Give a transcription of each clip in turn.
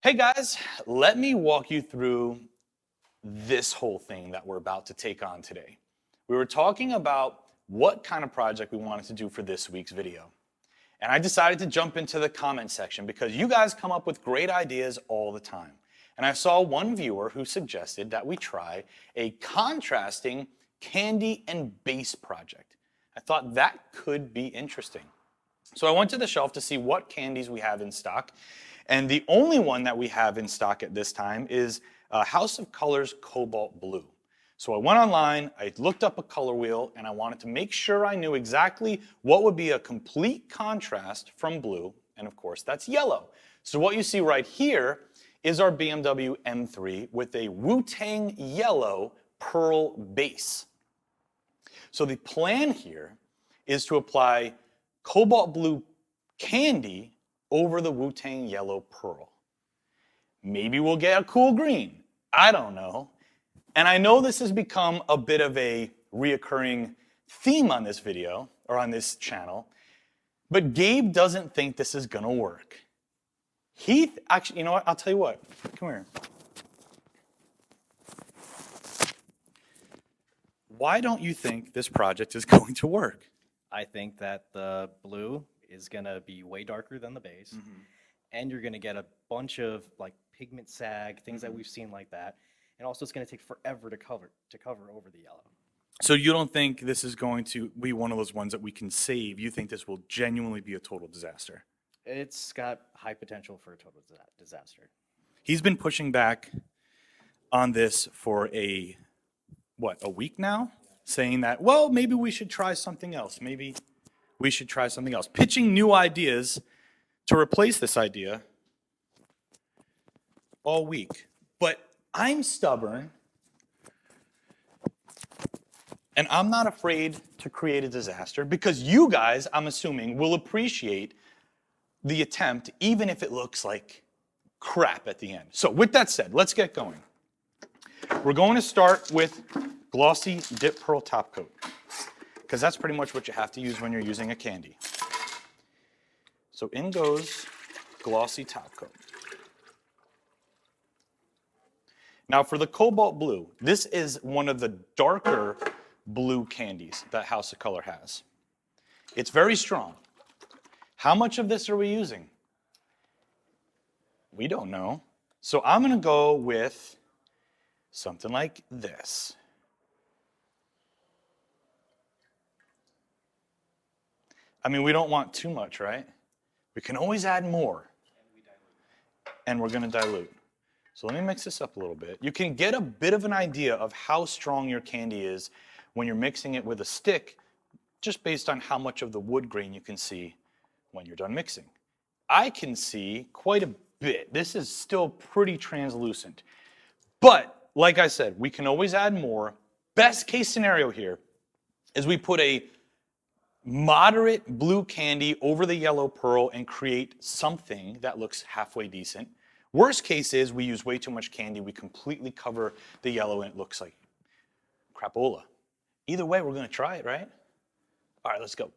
Hey guys, let me walk you through this whole thing that we're about to take on today. We were talking about what kind of project we wanted to do for this week's video. And I decided to jump into the comment section because you guys come up with great ideas all the time. And I saw one viewer who suggested that we try a contrasting candy and base project. I thought that could be interesting. So I went to the shelf to see what candies we have in stock. And the only one that we have in stock at this time is House of Colors Cobalt Blue. So I went online, I looked up a color wheel, and I wanted to make sure I knew exactly what would be a complete contrast from blue, and of course that's yellow. So what you see right here is our BMW M3 with a Wu-Tang yellow pearl base. So the plan here is to apply cobalt blue candy over the Wu-Tang yellow pearl. Maybe we'll get a cool green. I don't know. And I know this has become a bit of a reoccurring theme on this video, or on this channel, but Gabe doesn't think this is gonna work. Actually, you know what, I'll tell you what, come here. Why don't you think this project is going to work? I think that the blue is gonna be way darker than the base, and you're gonna get a bunch of like pigment sag, things that we've seen like that, and also it's gonna take forever to cover over the yellow. So you don't think this is going to be one of those ones that we can save? You think this will genuinely be a total disaster? It's got high potential for a total disaster. He's been pushing back on this for a week now? Saying that, well, maybe we should try something else. Maybe we should try something else. Pitching new ideas to replace this idea all week. But I'm stubborn, and I'm not afraid to create a disaster because you guys, I'm assuming, will appreciate the attempt even if it looks like crap at the end. So with that said, let's get going. We're going to start with Glossy Dip Pearl Top Coat, because that's pretty much what you have to use when you're using a candy. So in goes Glossy Top Coat. Now for the Cobalt Blue, this is one of the darker blue candies that House of Color has. It's very strong. How much of this are we using? We don't know. So I'm going to go with something like this. I mean, we don't want too much, right? We can always add more. And we're going to dilute. So let me mix this up a little bit. You can get a bit of an idea of how strong your candy is when you're mixing it with a stick, just based on how much of the wood grain you can see when you're done mixing. I can see quite a bit. This is still pretty translucent. But, like I said, we can always add more. Best case scenario here is we put a moderate blue candy over the yellow pearl and create something that looks halfway decent. Worst case is we use way too much candy, we completely cover the yellow and it looks like crapola. Either way, we're gonna try it, right? All right, let's go.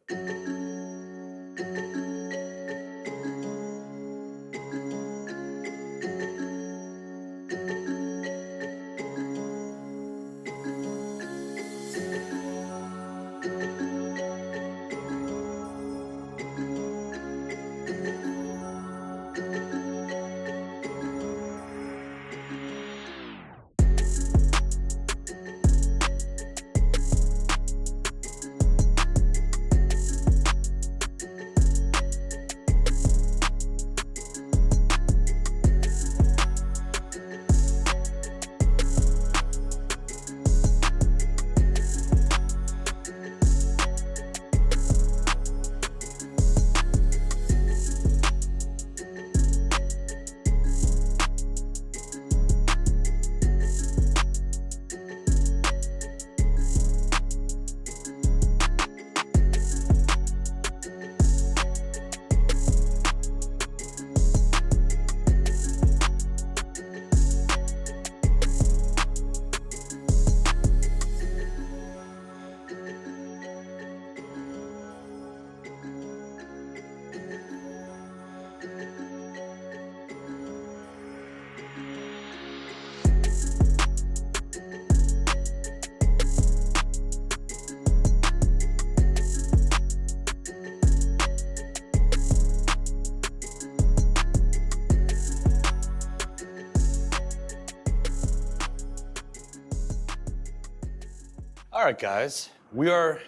All right, guys, we are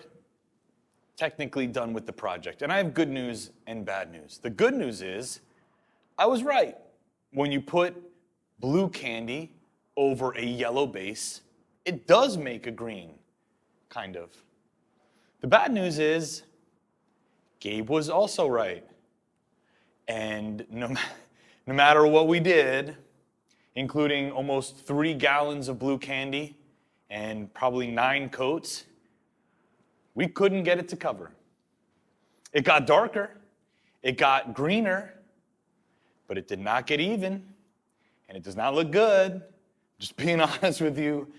technically done with the project. And I have good news and bad news. The good news is I was right. When you put blue candy over a yellow base, it does make a green, kind of. The bad news is Gabe was also right. And no matter what we did, including almost 3 gallons of blue candy and probably 9 coats, we couldn't get it to cover. It got darker, it got greener, but it did not get even, and it does not look good. Just being honest with you.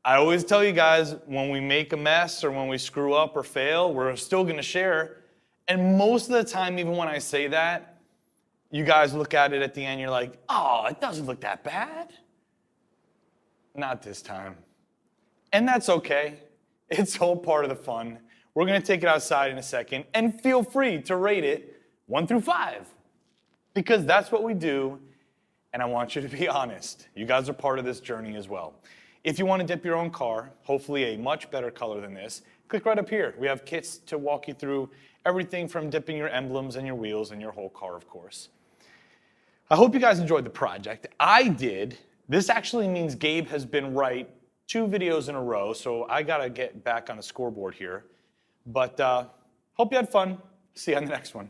I always tell you guys, when we make a mess or when we screw up or fail, we're still gonna share. And most of the time, even when I say that, you guys look at it at the end, you're like, oh, it doesn't look that bad. Not this time. And that's okay. It's all part of the fun. We're gonna take it outside in a second, and feel free to rate it 1 through 5, because that's what we do, and I want you to be honest. You guys are part of this journey as well. If you wanna dip your own car, hopefully a much better color than this, click right up here. We have kits to walk you through everything from dipping your emblems and your wheels and your whole car, of course. I hope you guys enjoyed the project. I did. This actually means Gabe has been right 2 videos in a row, so I gotta get back on the scoreboard here. But hope you had fun. See you on the next one.